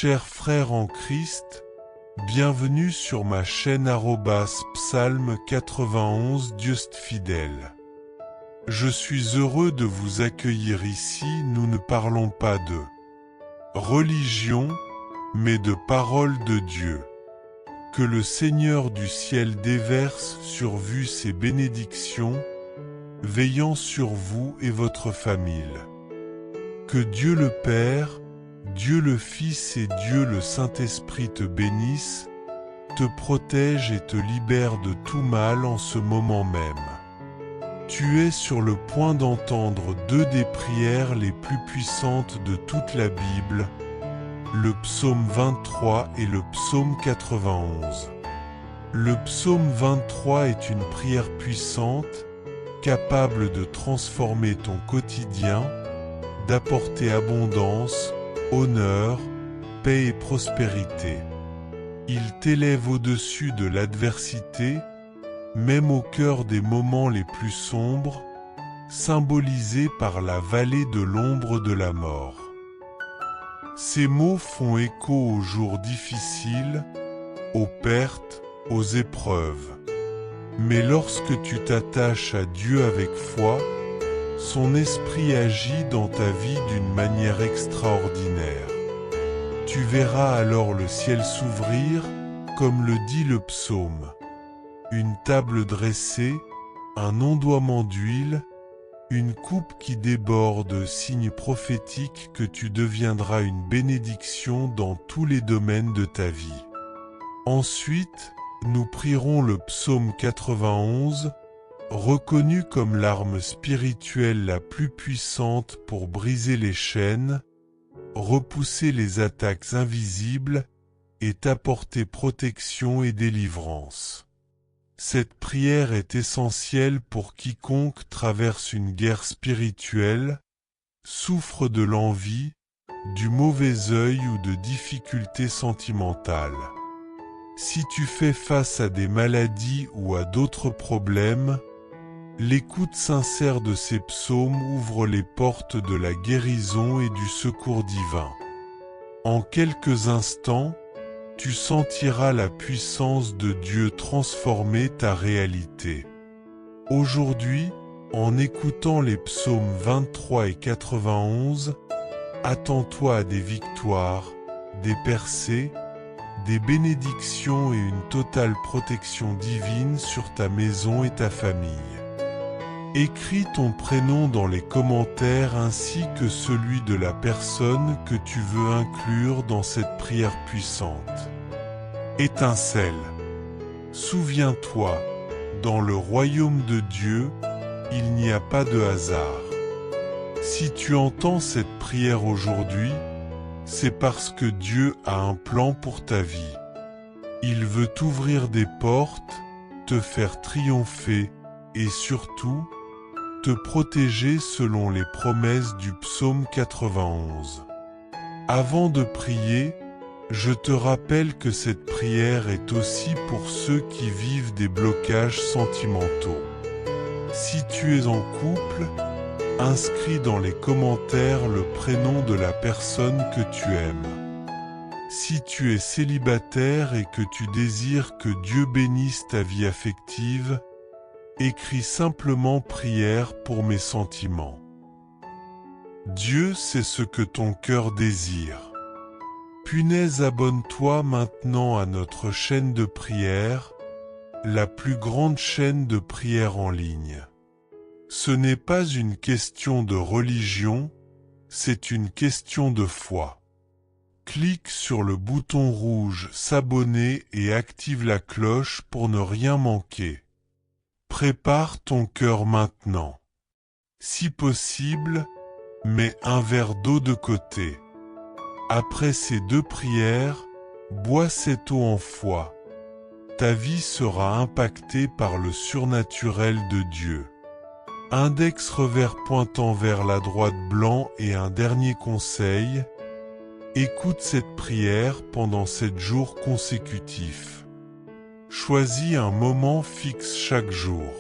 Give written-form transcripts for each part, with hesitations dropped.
Chers frères en Christ, bienvenue sur ma chaîne Psaume 91 Juste fidèle. Je suis heureux de vous accueillir ici. Nous ne parlons pas de religion, mais de parole de Dieu. Que le Seigneur du ciel déverse sur vous ses bénédictions, veillant sur vous et votre famille. Que Dieu le Père, Dieu le Fils et Dieu le Saint-Esprit te bénissent, te protègent et te libèrent de tout mal en ce moment même. Tu es sur le point d'entendre deux des prières les plus puissantes de toute la Bible, le psaume 23 et le psaume 91. Le psaume 23 est une prière puissante, capable de transformer ton quotidien, d'apporter abondance, honneur, paix et prospérité. Il t'élève au-dessus de l'adversité, même au cœur des moments les plus sombres, symbolisés par la vallée de l'ombre de la mort. Ces mots font écho aux jours difficiles, aux pertes, aux épreuves. Mais lorsque tu t'attaches à Dieu avec foi, son esprit agit dans ta vie d'une manière extraordinaire. Tu verras alors le ciel s'ouvrir, comme le dit le psaume. Une table dressée, un ondoiement d'huile, une coupe qui déborde, signe prophétique que tu deviendras une bénédiction dans tous les domaines de ta vie. Ensuite, nous prierons le psaume 91, reconnu comme l'arme spirituelle la plus puissante pour briser les chaînes, repousser les attaques invisibles et t'apporter protection et délivrance. Cette prière est essentielle pour quiconque traverse une guerre spirituelle, souffre de l'envie, du mauvais œil ou de difficultés sentimentales. Si tu fais face à des maladies ou à d'autres problèmes, l'écoute sincère de ces psaumes ouvre les portes de la guérison et du secours divin. En quelques instants, tu sentiras la puissance de Dieu transformer ta réalité. Aujourd'hui, en écoutant les psaumes 23 et 91, attends-toi à des victoires, des percées, des bénédictions et une totale protection divine sur ta maison et ta famille. Écris ton prénom dans les commentaires ainsi que celui de la personne que tu veux inclure dans cette prière puissante. Étincelle. Souviens-toi, dans le royaume de Dieu, il n'y a pas de hasard. Si tu entends cette prière aujourd'hui, c'est parce que Dieu a un plan pour ta vie. Il veut t'ouvrir des portes, te faire triompher et surtout, te protéger selon les promesses du psaume 91. Avant de prier, je te rappelle que cette prière est aussi pour ceux qui vivent des blocages sentimentaux. Si tu es en couple, inscris dans les commentaires le prénom de la personne que tu aimes. Si tu es célibataire et que tu désires que Dieu bénisse ta vie affective, écris simplement prière pour mes sentiments. Dieu sait ce que ton cœur désire. Punaise, abonne-toi maintenant à notre chaîne de prière, la plus grande chaîne de prière en ligne. Ce n'est pas une question de religion, c'est une question de foi. Clique sur le bouton rouge s'abonner et active la cloche pour ne rien manquer. Prépare ton cœur maintenant. Si possible, mets un verre d'eau de côté. Après ces deux prières, bois cette eau en foi. Ta vie sera impactée par le surnaturel de Dieu. Index revers pointant vers la droite blanc et un dernier conseil. Écoute cette prière pendant 7 jours consécutifs. Choisis un moment fixe chaque jour.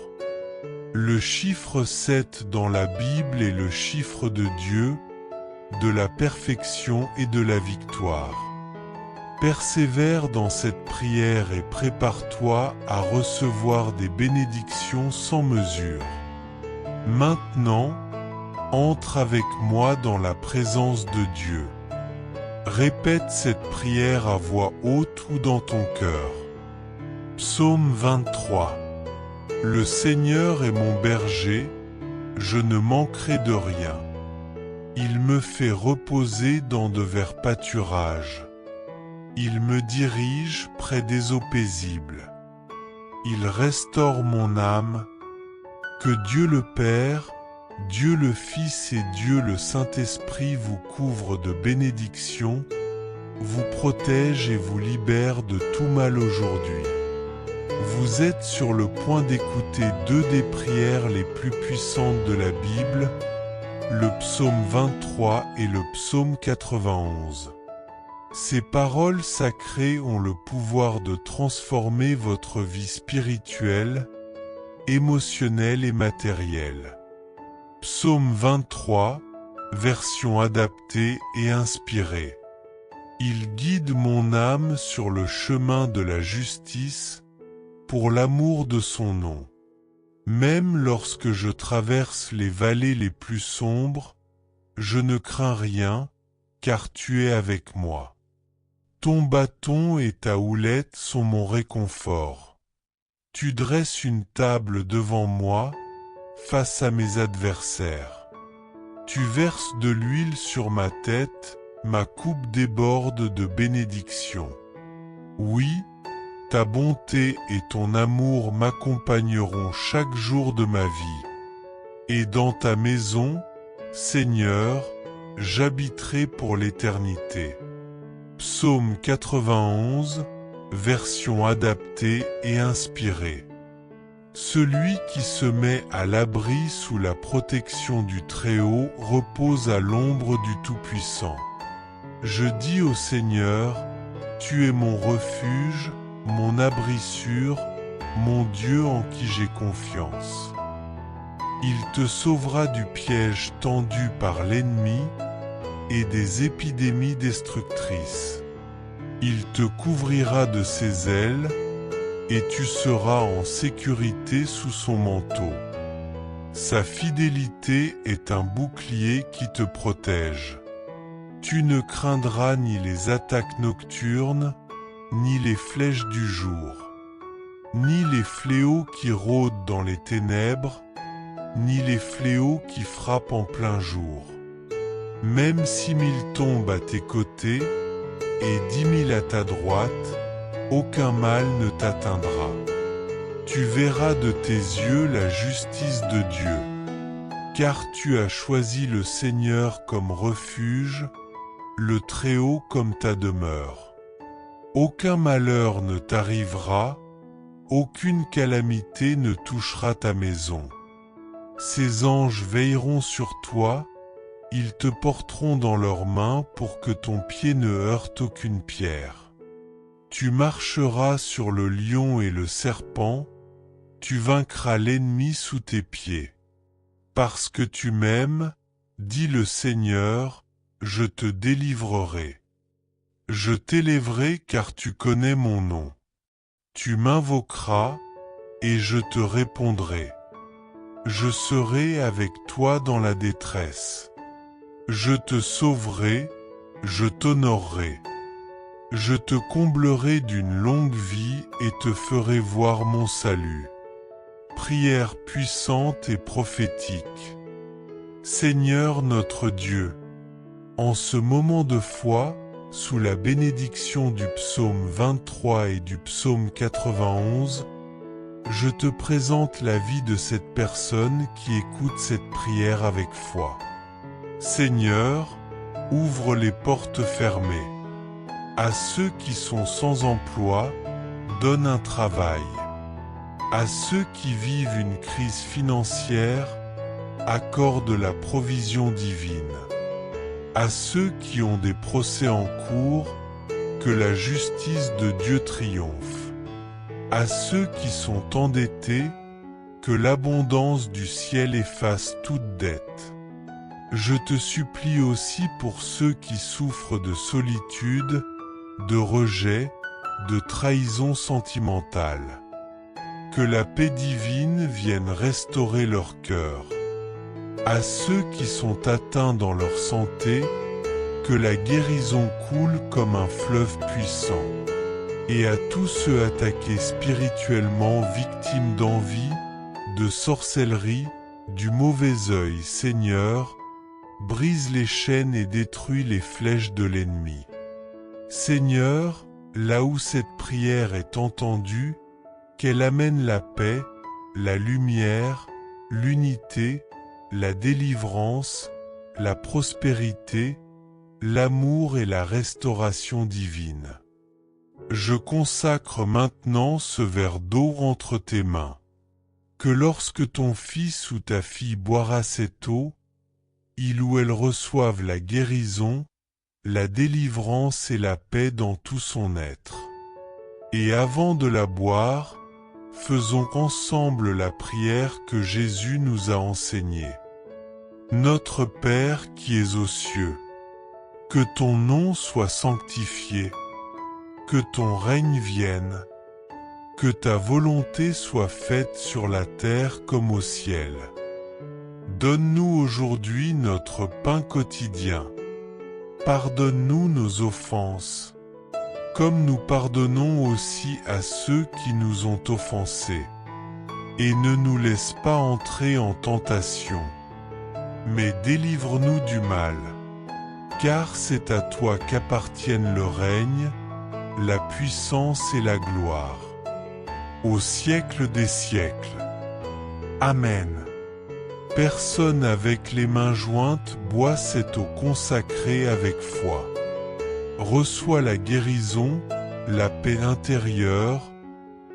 Le chiffre 7 dans la Bible est le chiffre de Dieu, de la perfection et de la victoire. Persévère dans cette prière et prépare-toi à recevoir des bénédictions sans mesure. Maintenant, entre avec moi dans la présence de Dieu. Répète cette prière à voix haute ou dans ton cœur. Psaume 23. Le Seigneur est mon berger, je ne manquerai de rien. Il me fait reposer dans de verts pâturages. Il me dirige près des eaux paisibles. Il restaure mon âme. Que Dieu le Père, Dieu le Fils et Dieu le Saint-Esprit vous couvrent de bénédictions, vous protège et vous libère de tout mal aujourd'hui. Vous êtes sur le point d'écouter deux des prières les plus puissantes de la Bible, le psaume 23 et le psaume 91. Ces paroles sacrées ont le pouvoir de transformer votre vie spirituelle, émotionnelle et matérielle. Psaume 23, version adaptée et inspirée. Il guide mon âme sur le chemin de la justice, pour l'amour de son nom. Même lorsque je traverse les vallées les plus sombres, je ne crains rien, car tu es avec moi. Ton bâton et ta houlette sont mon réconfort. Tu dresses une table devant moi, face à mes adversaires. Tu verses de l'huile sur ma tête, ma coupe déborde de bénédictions. Oui, ta bonté et ton amour m'accompagneront chaque jour de ma vie. Et dans ta maison, Seigneur, j'habiterai pour l'éternité. Psaume 91, version adaptée et inspirée. Celui qui se met à l'abri sous la protection du Très-Haut repose à l'ombre du Tout-Puissant. Je dis au Seigneur, tu es mon refuge, mon abri sûr, mon Dieu en qui j'ai confiance. Il te sauvera du piège tendu par l'ennemi et des épidémies destructrices. Il te couvrira de ses ailes, et tu seras en sécurité sous son manteau. Sa fidélité est un bouclier qui te protège. Tu ne craindras ni les attaques nocturnes, ni les flèches du jour, ni les fléaux qui rôdent dans les ténèbres, ni les fléaux qui frappent en plein jour. Même 6000 tombent à tes côtés, et 10 000 à ta droite, aucun mal ne t'atteindra. Tu verras de tes yeux la justice de Dieu, car tu as choisi le Seigneur comme refuge, le Très-Haut comme ta demeure. Aucun malheur ne t'arrivera, aucune calamité ne touchera ta maison. Ses anges veilleront sur toi, ils te porteront dans leurs mains pour que ton pied ne heurte aucune pierre. Tu marcheras sur le lion et le serpent, tu vaincras l'ennemi sous tes pieds. Parce que tu m'aimes, dit le Seigneur, je te délivrerai. Je t'élèverai car tu connais mon nom. Tu m'invoqueras, et je te répondrai. Je serai avec toi dans la détresse. Je te sauverai, je t'honorerai. Je te comblerai d'une longue vie et te ferai voir mon salut. Prière puissante et prophétique. Seigneur notre Dieu, en ce moment de foi, sous la bénédiction du psaume 23 et du psaume 91, je te présente la vie de cette personne qui écoute cette prière avec foi. Seigneur, ouvre les portes fermées. À ceux qui sont sans emploi, donne un travail. À ceux qui vivent une crise financière, accorde la provision divine. À ceux qui ont des procès en cours, que la justice de Dieu triomphe. À ceux qui sont endettés, que l'abondance du ciel efface toute dette. Je te supplie aussi pour ceux qui souffrent de solitude, de rejet, de trahison sentimentale. Que la paix divine vienne restaurer leur cœur. À ceux qui sont atteints dans leur santé, que la guérison coule comme un fleuve puissant. Et à tous ceux attaqués spirituellement, victimes d'envie, de sorcellerie, du mauvais œil, Seigneur, brise les chaînes et détruis les flèches de l'ennemi. Seigneur, là où cette prière est entendue, qu'elle amène la paix, la lumière, l'unité, la délivrance, la prospérité, l'amour et la restauration divine. Je consacre maintenant ce verre d'eau entre tes mains. Que lorsque ton fils ou ta fille boira cette eau, il ou elle reçoive la guérison, la délivrance et la paix dans tout son être. Et avant de la boire, faisons ensemble la prière que Jésus nous a enseignée. Notre Père qui es aux cieux, que ton nom soit sanctifié, que ton règne vienne, que ta volonté soit faite sur la terre comme au ciel. Donne-nous aujourd'hui notre pain quotidien. Pardonne-nous nos offenses, comme nous pardonnons aussi à ceux qui nous ont offensés. Et ne nous laisse pas entrer en tentation, mais délivre-nous du mal. Car c'est à toi qu'appartiennent le règne, la puissance et la gloire, au siècle des siècles. Amen. Personne avec les mains jointes boit cette eau consacrée avec foi. Reçois la guérison, la paix intérieure,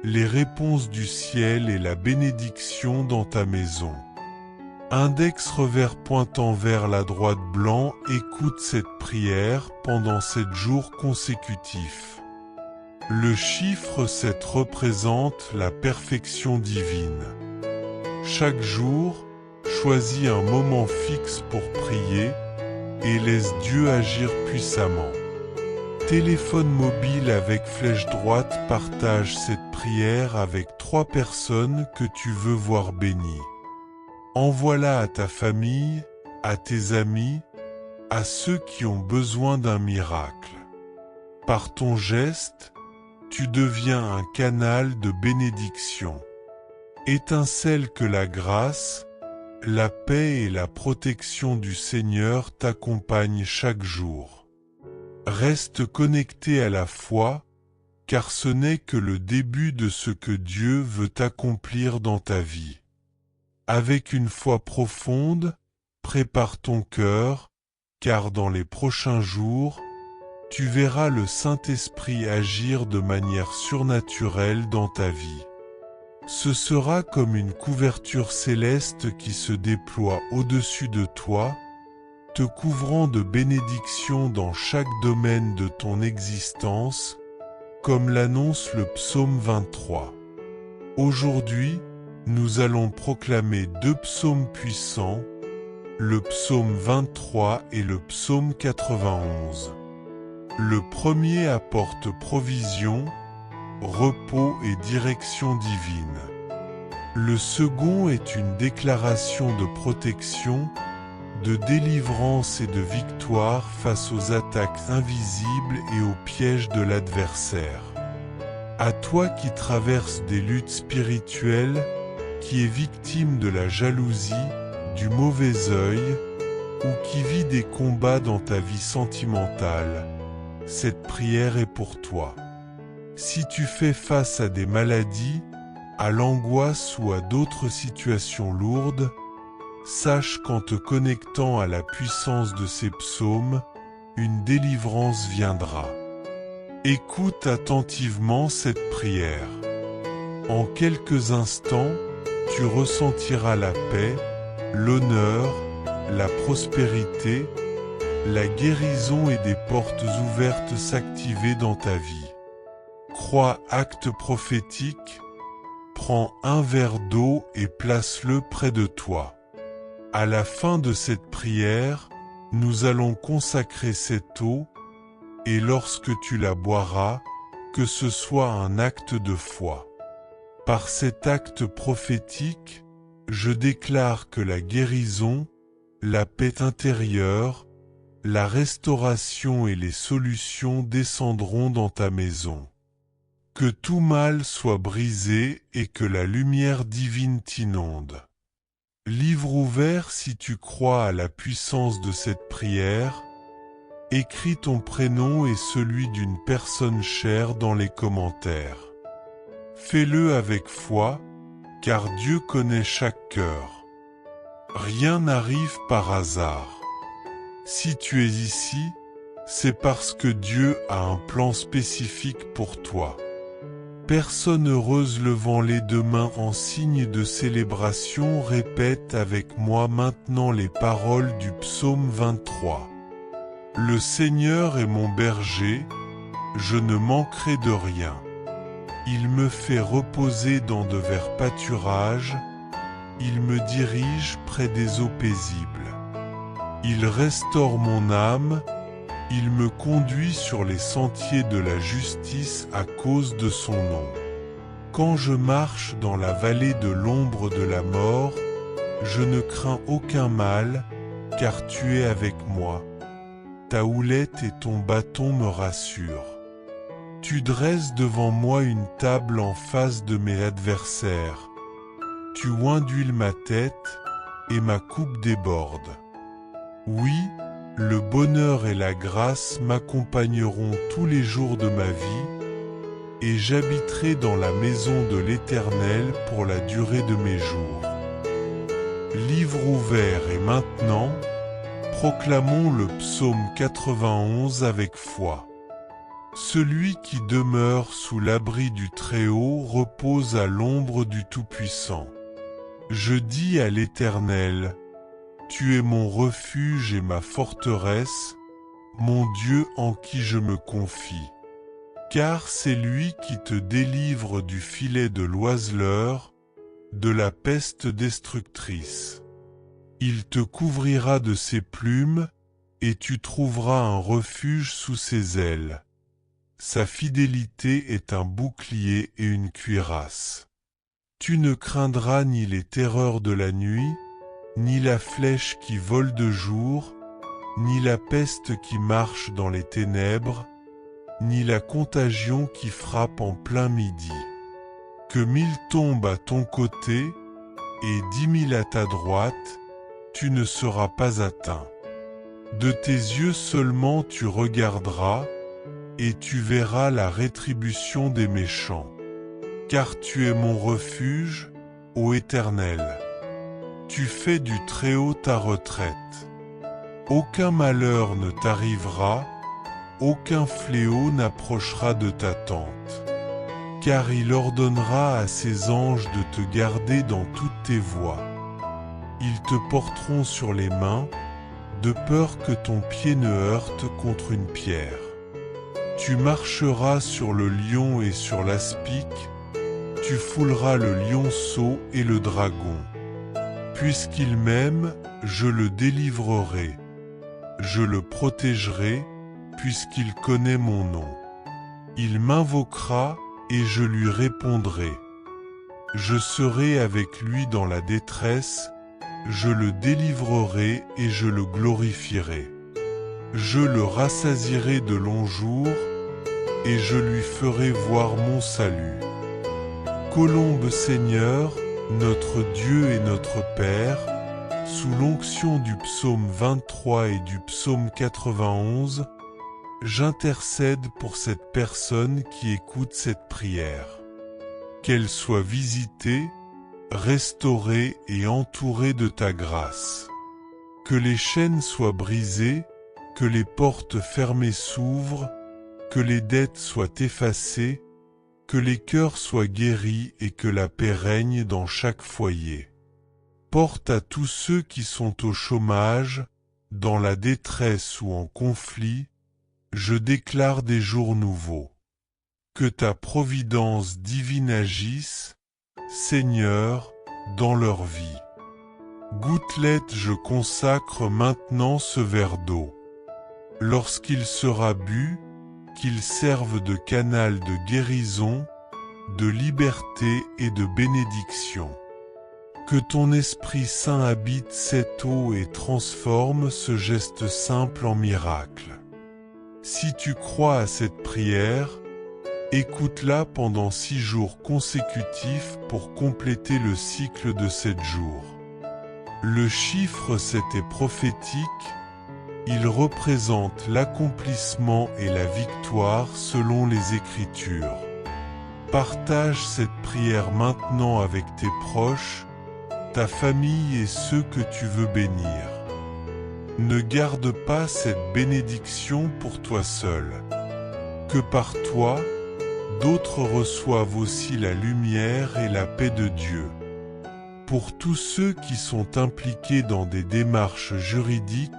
les réponses du ciel et la bénédiction dans ta maison. Index revers pointant vers la droite blanc, écoute cette prière pendant 7 jours consécutifs. Le chiffre 7 représente la perfection divine. Chaque jour, choisis un moment fixe pour prier et laisse Dieu agir puissamment. Téléphone mobile avec flèche droite, partage cette prière avec 3 personnes que tu veux voir bénies. Envoie-la à ta famille, à tes amis, à ceux qui ont besoin d'un miracle. Par ton geste, tu deviens un canal de bénédiction. Étincelle que la grâce, la paix et la protection du Seigneur t'accompagnent chaque jour. Reste connecté à la foi, car ce n'est que le début de ce que Dieu veut accomplir dans ta vie. Avec une foi profonde, prépare ton cœur, car dans les prochains jours, tu verras le Saint-Esprit agir de manière surnaturelle dans ta vie. Ce sera comme une couverture céleste qui se déploie au-dessus de toi, te couvrant de bénédictions dans chaque domaine de ton existence, comme l'annonce le psaume 23. Aujourd'hui, nous allons proclamer 2 psaumes puissants, le psaume 23 et le psaume 91. Le premier apporte provision, repos et direction divine. Le second est une déclaration de protection, de délivrance et de victoire face aux attaques invisibles et aux pièges de l'adversaire. À toi qui traverses des luttes spirituelles, qui es victime de la jalousie, du mauvais œil, ou qui vit des combats dans ta vie sentimentale, cette prière est pour toi. Si tu fais face à des maladies, à l'angoisse ou à d'autres situations lourdes, sache qu'en te connectant à la puissance de ces psaumes, une délivrance viendra. Écoute attentivement cette prière. En quelques instants, tu ressentiras la paix, l'honneur, la prospérité, la guérison et des portes ouvertes s'activer dans ta vie. Crois acte prophétique, prends un verre d'eau et place-le près de toi. À la fin de cette prière, nous allons consacrer cette eau et lorsque tu la boiras, que ce soit un acte de foi. Par cet acte prophétique, je déclare que la guérison, la paix intérieure, la restauration et les solutions descendront dans ta maison. Que tout mal soit brisé et que la lumière divine t'inonde. Livre ouvert si tu crois à la puissance de cette prière, écris ton prénom et celui d'une personne chère dans les commentaires. Fais-le avec foi, car Dieu connaît chaque cœur. Rien n'arrive par hasard. Si tu es ici, c'est parce que Dieu a un plan spécifique pour toi. Personne heureuse levant les deux mains en signe de célébration répète avec moi maintenant les paroles du psaume 23. Le Seigneur est mon berger, je ne manquerai de rien. Il me fait reposer dans de verts pâturages, il me dirige près des eaux paisibles. Il restaure mon âme, il me conduit sur les sentiers de la justice à cause de son nom. Quand je marche dans la vallée de l'ombre de la mort, je ne crains aucun mal, car tu es avec moi. Ta houlette et ton bâton me rassurent. Tu dresses devant moi une table en face de mes adversaires. Tu oinduiles ma tête, et ma coupe déborde. Oui, le bonheur et la grâce m'accompagneront tous les jours de ma vie, et j'habiterai dans la maison de l'Éternel pour la durée de mes jours. Livre ouvert et maintenant, proclamons le psaume 91 avec foi. Celui qui demeure sous l'abri du Très-Haut repose à l'ombre du Tout-Puissant. Je dis à l'Éternel, tu es mon refuge et ma forteresse, mon Dieu en qui je me confie. Car c'est lui qui te délivre du filet de l'oiseleur, de la peste destructrice. Il te couvrira de ses plumes, et tu trouveras un refuge sous ses ailes. Sa fidélité est un bouclier et une cuirasse. Tu ne craindras ni les terreurs de la nuit, ni la flèche qui vole de jour, ni la peste qui marche dans les ténèbres, ni la contagion qui frappe en plein midi. Que 1000 tombent à ton côté, et 10 000 à ta droite, tu ne seras pas atteint. De tes yeux seulement tu regarderas, et tu verras la rétribution des méchants. Car tu es mon refuge, ô Éternel. Tu fais du Très-Haut ta retraite. Aucun malheur ne t'arrivera, aucun fléau n'approchera de ta tente. Car il ordonnera à ses anges de te garder dans toutes tes voies. Ils te porteront sur les mains, de peur que ton pied ne heurte contre une pierre. Tu marcheras sur le lion et sur l'aspic, tu fouleras le lionceau et le dragon. Puisqu'il m'aime, je le délivrerai. Je le protégerai, puisqu'il connaît mon nom. Il m'invoquera, et je lui répondrai. Je serai avec lui dans la détresse, je le délivrerai et je le glorifierai. Je le rassasierai de longs jours, et je lui ferai voir mon salut. Colombe Seigneur, notre Dieu et notre Père, sous l'onction du psaume 23 et du psaume 91, j'intercède pour cette personne qui écoute cette prière. Qu'elle soit visitée, restaurée et entourée de ta grâce. Que les chaînes soient brisées, que les portes fermées s'ouvrent, que les dettes soient effacées, que les cœurs soient guéris et que la paix règne dans chaque foyer. Porte à tous ceux qui sont au chômage, dans la détresse ou en conflit, je déclare des jours nouveaux. Que ta providence divine agisse, Seigneur, dans leur vie. Gouttelette, je consacre maintenant ce verre d'eau. Lorsqu'il sera bu, qu'ils servent de canal de guérison, de liberté et de bénédiction. Que ton Esprit Saint habite cette eau et transforme ce geste simple en miracle. Si tu crois à cette prière, écoute-la pendant 6 jours consécutifs pour compléter le cycle de 7 jours. Le chiffre 7 est prophétique, il représente l'accomplissement et la victoire selon les Écritures. Partage cette prière maintenant avec tes proches, ta famille et ceux que tu veux bénir. Ne garde pas cette bénédiction pour toi seul. Que par toi, d'autres reçoivent aussi la lumière et la paix de Dieu. Pour tous ceux qui sont impliqués dans des démarches juridiques,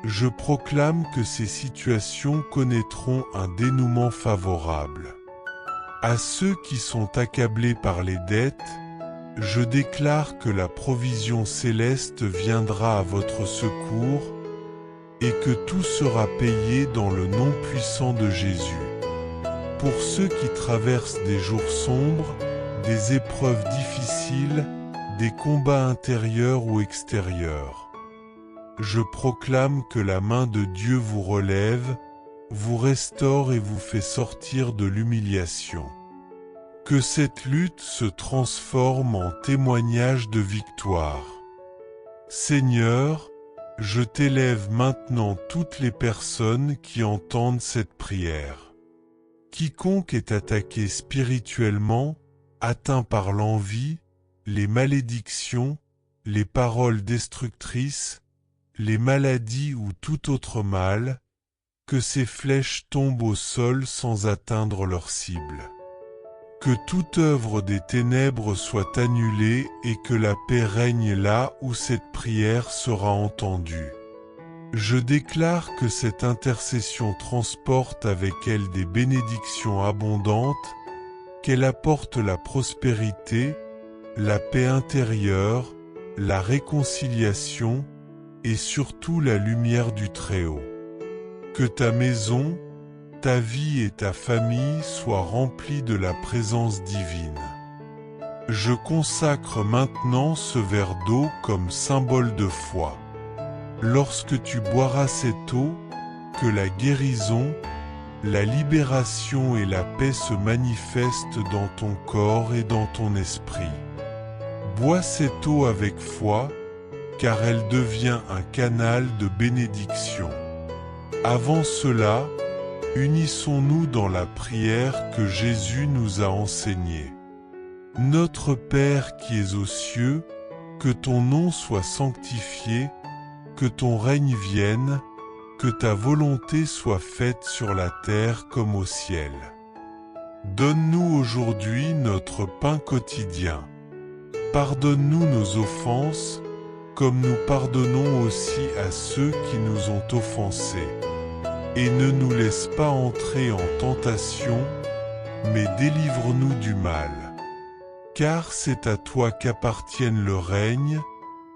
je proclame que ces situations connaîtront un dénouement favorable. À ceux qui sont accablés par les dettes, je déclare que la provision céleste viendra à votre secours et que tout sera payé dans le nom puissant de Jésus. Pour ceux qui traversent des jours sombres, des épreuves difficiles, des combats intérieurs ou extérieurs, je proclame que la main de Dieu vous relève, vous restaure et vous fait sortir de l'humiliation. Que cette lutte se transforme en témoignage de victoire. Seigneur, je t'élève maintenant toutes les personnes qui entendent cette prière. Quiconque est attaqué spirituellement, atteint par l'envie, les malédictions, les paroles destructrices, les maladies ou tout autre mal, que ces flèches tombent au sol sans atteindre leur cible. Que toute œuvre des ténèbres soit annulée et que la paix règne là où cette prière sera entendue. Je déclare que cette intercession transporte avec elle des bénédictions abondantes, qu'elle apporte la prospérité, la paix intérieure, la réconciliation et surtout la lumière du Très-Haut. Que ta maison, ta vie et ta famille soient remplies de la présence divine. Je consacre maintenant ce verre d'eau comme symbole de foi. Lorsque tu boiras cette eau, que la guérison, la libération et la paix se manifestent dans ton corps et dans ton esprit. Bois cette eau avec foi, car elle devient un canal de bénédiction. Avant cela, unissons-nous dans la prière que Jésus nous a enseignée. Notre Père qui es aux cieux, que ton nom soit sanctifié, que ton règne vienne, que ta volonté soit faite sur la terre comme au ciel. Donne-nous aujourd'hui notre pain quotidien. Pardonne-nous nos offenses, comme nous pardonnons aussi à ceux qui nous ont offensés. Et ne nous laisse pas entrer en tentation, mais délivre-nous du mal. Car c'est à toi qu'appartiennent le règne,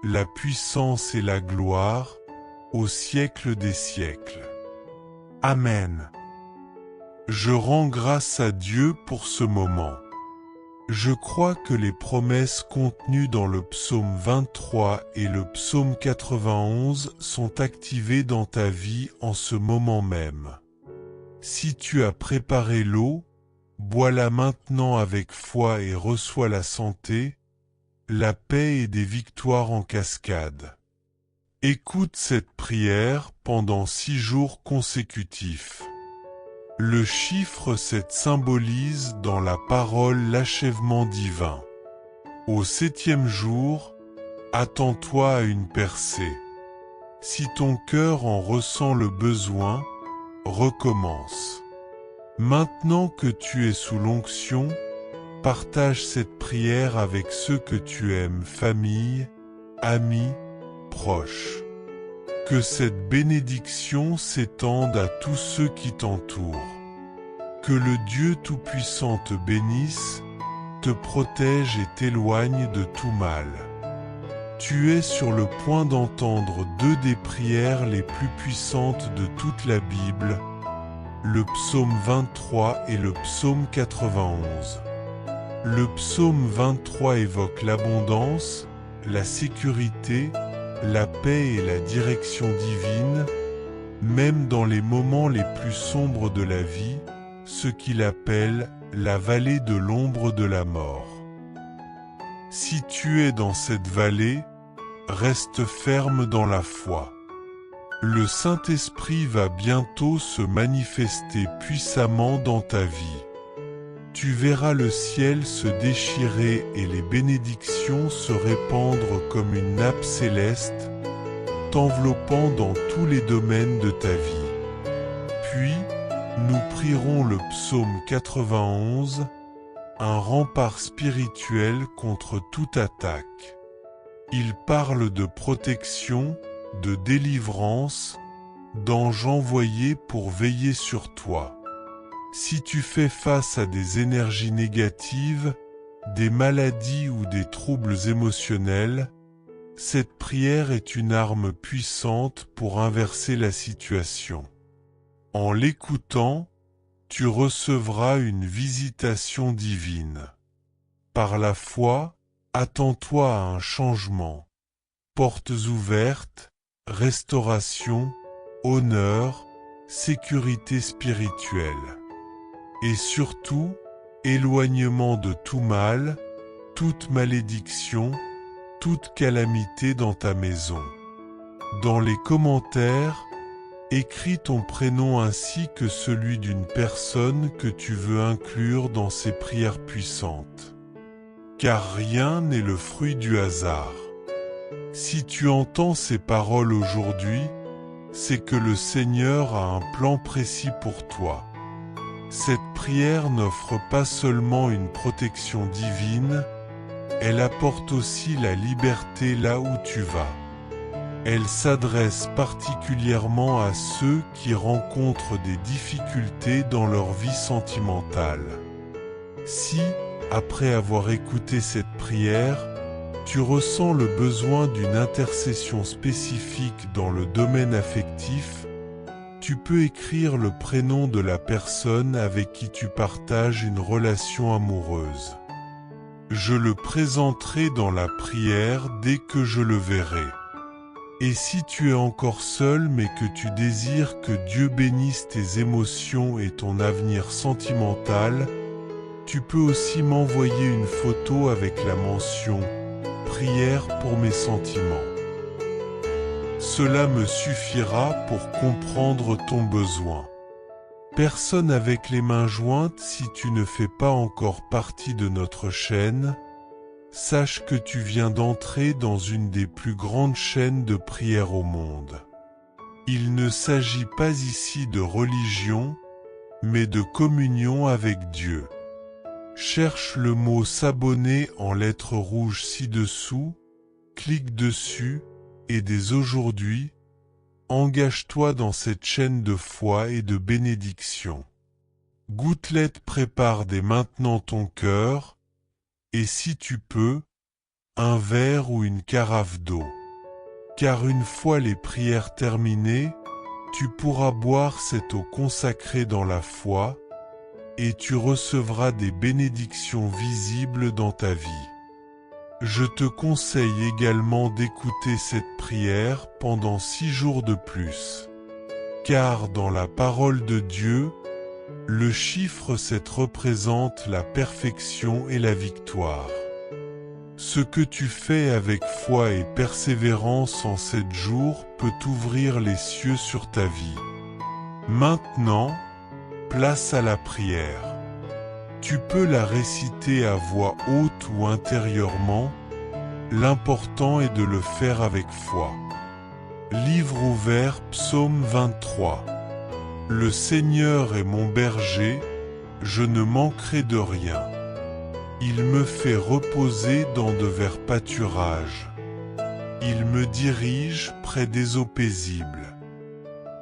la puissance et la gloire, au siècle des siècles. Amen. Je rends grâce à Dieu pour ce moment. Je crois que les promesses contenues dans le psaume 23 et le psaume 91 sont activées dans ta vie en ce moment même. Si tu as préparé l'eau, bois-la maintenant avec foi et reçois la santé, la paix et des victoires en cascade. Écoute cette prière pendant 6 jours consécutifs. Le chiffre 7 symbolise dans la parole l'achèvement divin. Au 7e jour, attends-toi à une percée. Si ton cœur en ressent le besoin, recommence. Maintenant que tu es sous l'onction, partage cette prière avec ceux que tu aimes, famille, amis, proches. Que cette bénédiction s'étende à tous ceux qui t'entourent. Que le Dieu Tout-Puissant te bénisse, te protège et t'éloigne de tout mal. Tu es sur le point d'entendre 2 des prières les plus puissantes de toute la Bible. le psaume 23 et le psaume 91. Le psaume 23 évoque l'abondance, la sécurité, la paix et la direction divine, même dans les moments les plus sombres de la vie, ce qu'il appelle la vallée de l'ombre de la mort. Si tu es dans cette vallée, reste ferme dans la foi. Le Saint-Esprit va bientôt se manifester puissamment dans ta vie. Tu verras le ciel se déchirer et les bénédictions se répandre comme une nappe céleste, t'enveloppant dans tous les domaines de ta vie. Puis, nous prierons le psaume 91, un rempart spirituel contre toute attaque. Il parle de protection, de délivrance, d'anges envoyés pour veiller sur toi. Si tu fais face à des énergies négatives, des maladies ou des troubles émotionnels, cette prière est une arme puissante pour inverser la situation. En l'écoutant, tu recevras une visitation divine. Par la foi, attends-toi à un changement. Portes ouvertes, restauration, honneur, sécurité spirituelle. Et surtout, éloignement de tout mal, toute malédiction, toute calamité dans ta maison. Dans les commentaires, écris ton prénom ainsi que celui d'une personne que tu veux inclure dans ces prières puissantes. Car rien n'est le fruit du hasard. Si tu entends ces paroles aujourd'hui, c'est que le Seigneur a un plan précis pour toi. Cette prière n'offre pas seulement une protection divine, elle apporte aussi la liberté là où tu vas. Elle s'adresse particulièrement à ceux qui rencontrent des difficultés dans leur vie sentimentale. Si, après avoir écouté cette prière, tu ressens le besoin d'une intercession spécifique dans le domaine affectif, tu peux écrire le prénom de la personne avec qui tu partages une relation amoureuse. Je le présenterai dans la prière dès que je le verrai. Et si tu es encore seul mais que tu désires que Dieu bénisse tes émotions et ton avenir sentimental, tu peux aussi m'envoyer une photo avec la mention « Prière pour mes sentiments ». Cela me suffira pour comprendre ton besoin. Personne avec les mains jointes, si tu ne fais pas encore partie de notre chaîne, sache que tu viens d'entrer dans une des plus grandes chaînes de prière au monde. Il ne s'agit pas ici de religion, mais de communion avec Dieu. Cherche le mot s'abonner en lettres rouges ci-dessous, clique dessus, et dès aujourd'hui, engage-toi dans cette chaîne de foi et de bénédiction. Gouttelette prépare dès maintenant ton cœur, et si tu peux, un verre ou une carafe d'eau. Car une fois les prières terminées, tu pourras boire cette eau consacrée dans la foi, et tu recevras des bénédictions visibles dans ta vie. Je te conseille également d'écouter cette prière pendant 6 jours de plus. Car dans la parole de Dieu, le chiffre 7 représente la perfection et la victoire. Ce que tu fais avec foi et persévérance en 7 jours peut ouvrir les cieux sur ta vie. Maintenant, place à la prière. Tu peux la réciter à voix haute ou intérieurement, l'important est de le faire avec foi. Livre ouvert, psaume 23. Le Seigneur est mon berger, je ne manquerai de rien. Il me fait reposer dans de verts pâturages. Il me dirige près des eaux paisibles.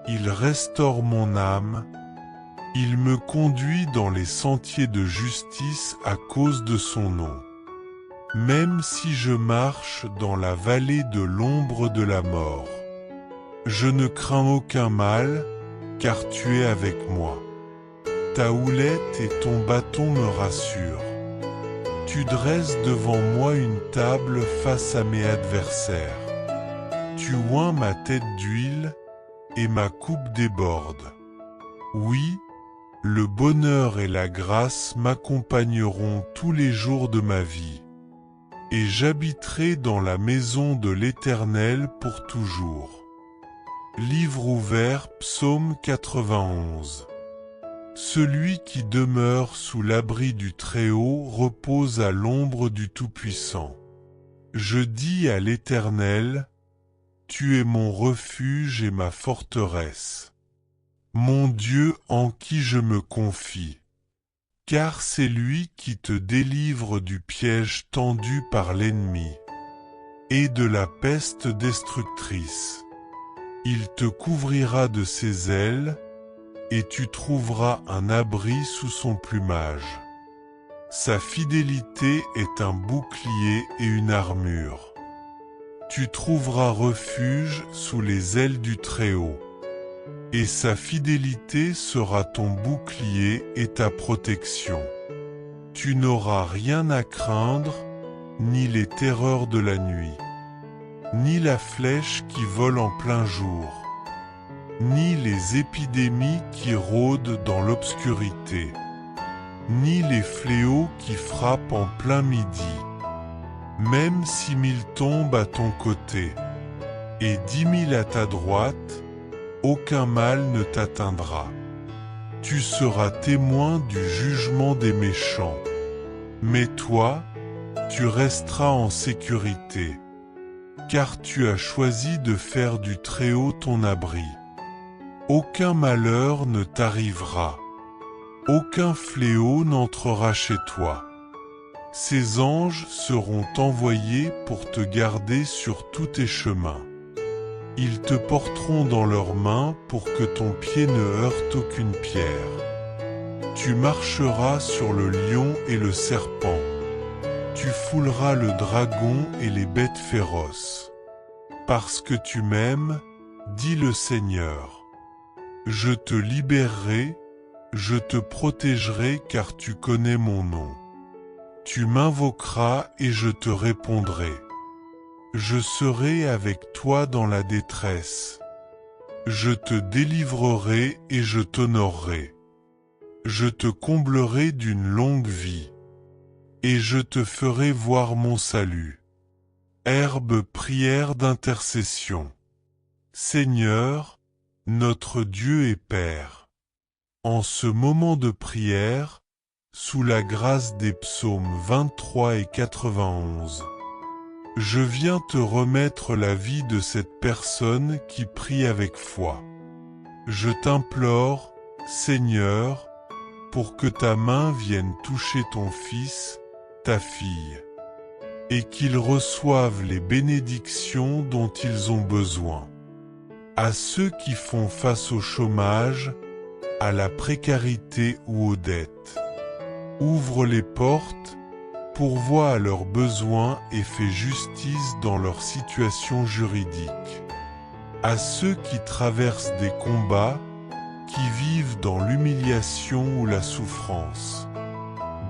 Il restaure mon âme. Il me conduit dans les sentiers de justice à cause de son nom. Même si je marche dans la vallée de l'ombre de la mort, je ne crains aucun mal, car tu es avec moi. Ta houlette et ton bâton me rassurent. Tu dresses devant moi une table face à mes adversaires. Tu oins ma tête d'huile, et ma coupe déborde. Oui, le bonheur et la grâce m'accompagneront tous les jours de ma vie. Et j'habiterai dans la maison de l'Éternel pour toujours. Livre ouvert, Psaume 91. Celui qui demeure sous l'abri du Très-Haut repose à l'ombre du Tout-Puissant. Je dis à l'Éternel, tu es mon refuge et ma forteresse, mon Dieu en qui je me confie. Car c'est lui qui te délivre du piège tendu par l'ennemi et de la peste destructrice. Il te couvrira de ses ailes et tu trouveras un abri sous son plumage. Sa fidélité est un bouclier et une armure. Tu trouveras refuge sous les ailes du Très-Haut. Et sa fidélité sera ton bouclier et ta protection. Tu n'auras rien à craindre, ni les terreurs de la nuit, ni la flèche qui vole en plein jour, ni les épidémies qui rôdent dans l'obscurité, ni les fléaux qui frappent en plein midi. Même si 1000 tombent à ton côté, et 10 000 à ta droite, aucun mal ne t'atteindra. Tu seras témoin du jugement des méchants. Mais toi, tu resteras en sécurité, car tu as choisi de faire du Très-Haut ton abri. Aucun malheur ne t'arrivera. Aucun fléau n'entrera chez toi. Ces anges seront envoyés pour te garder sur tous tes chemins. Ils te porteront dans leurs mains pour que ton pied ne heurte aucune pierre. Tu marcheras sur le lion et le serpent. Tu fouleras le dragon et les bêtes féroces. Parce que tu m'aimes, dit le Seigneur. Je te libérerai, je te protégerai car tu connais mon nom. Tu m'invoqueras et je te répondrai. Je serai avec toi dans la détresse. Je te délivrerai et je t'honorerai. Je te comblerai d'une longue vie. Et je te ferai voir mon salut. Herbe prière d'intercession. Seigneur, notre Dieu et Père. En ce moment de prière, sous la grâce des psaumes 23 et 91, je viens te remettre la vie de cette personne qui prie avec foi. Je t'implore, Seigneur, pour que ta main vienne toucher ton fils, ta fille, et qu'ils reçoivent les bénédictions dont ils ont besoin. À ceux qui font face au chômage, à la précarité ou aux dettes, ouvre les portes, pourvois à leurs besoins et fais justice dans leur situation juridique. À ceux qui traversent des combats, qui vivent dans l'humiliation ou la souffrance,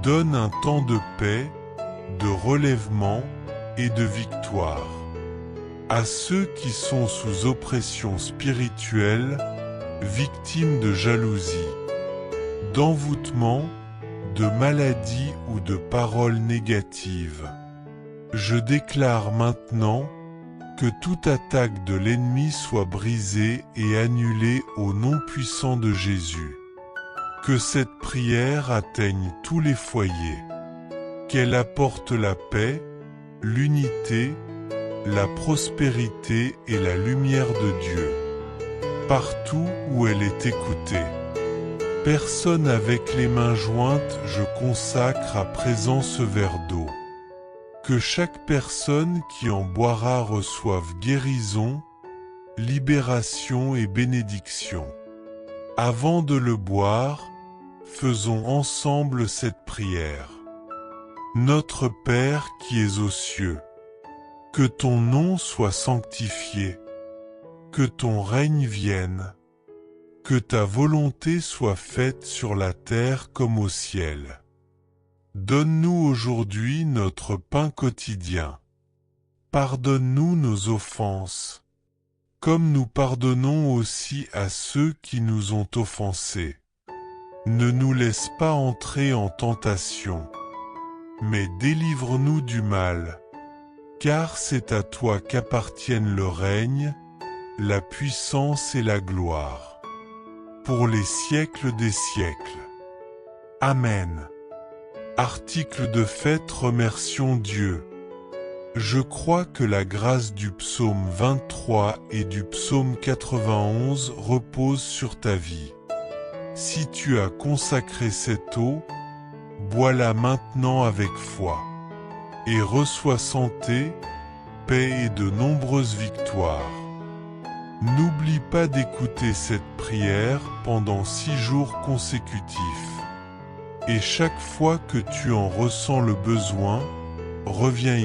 donne un temps de paix, de relèvement et de victoire. À ceux qui sont sous oppression spirituelle, victimes de jalousie, d'envoûtement, de maladie ou de paroles négatives. Je déclare maintenant que toute attaque de l'ennemi soit brisée et annulée au nom puissant de Jésus. Que cette prière atteigne tous les foyers. Qu'elle apporte la paix, l'unité, la prospérité et la lumière de Dieu. Partout où elle est écoutée. Personne avec les mains jointes, je consacre à présent ce verre d'eau. Que chaque personne qui en boira reçoive guérison, libération et bénédiction. Avant de le boire, faisons ensemble cette prière. Notre Père qui es aux cieux, que ton nom soit sanctifié, que ton règne vienne, Que ta volonté soit faite sur la terre comme au ciel. Donne-nous aujourd'hui notre pain quotidien. Pardonne-nous nos offenses, comme nous pardonnons aussi à ceux qui nous ont offensés. Ne nous laisse pas entrer en tentation, mais délivre-nous du mal, car c'est à toi qu'appartiennent le règne, la puissance et la gloire, pour les siècles des siècles. Amen. Article de fête. Remercions Dieu. Je crois que la grâce du psaume 23 et du psaume 91 repose sur ta vie. Si tu as consacré cette eau, bois-la maintenant avec foi, et reçois santé, paix et de nombreuses victoires. N'oublie pas d'écouter cette prière pendant 6 jours consécutifs. Et chaque fois que tu en ressens le besoin, reviens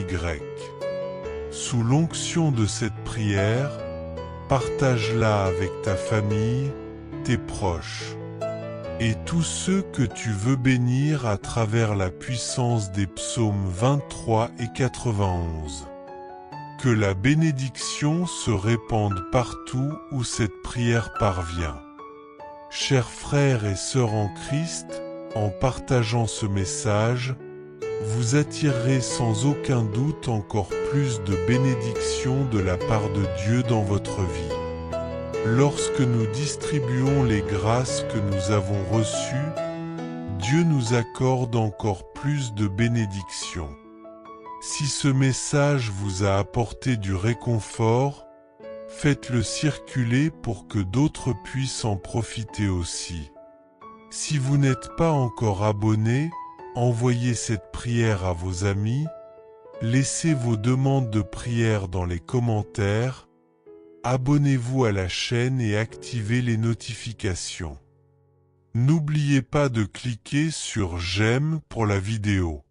Sous l'onction de cette prière, partage-la avec ta famille, tes proches, et tous ceux que tu veux bénir à travers la puissance des psaumes 23 et 91. Que la bénédiction se répande partout où cette prière parvient. Chers frères et sœurs en Christ, en partageant ce message, vous attirerez sans aucun doute encore plus de bénédictions de la part de Dieu dans votre vie. Lorsque nous distribuons les grâces que nous avons reçues, Dieu nous accorde encore plus de bénédictions. Si ce message vous a apporté du réconfort, faites-le circuler pour que d'autres puissent en profiter aussi. Si vous n'êtes pas encore abonné, envoyez cette prière à vos amis, laissez vos demandes de prière dans les commentaires, abonnez-vous à la chaîne et activez les notifications. N'oubliez pas de cliquer sur j'aime pour la vidéo.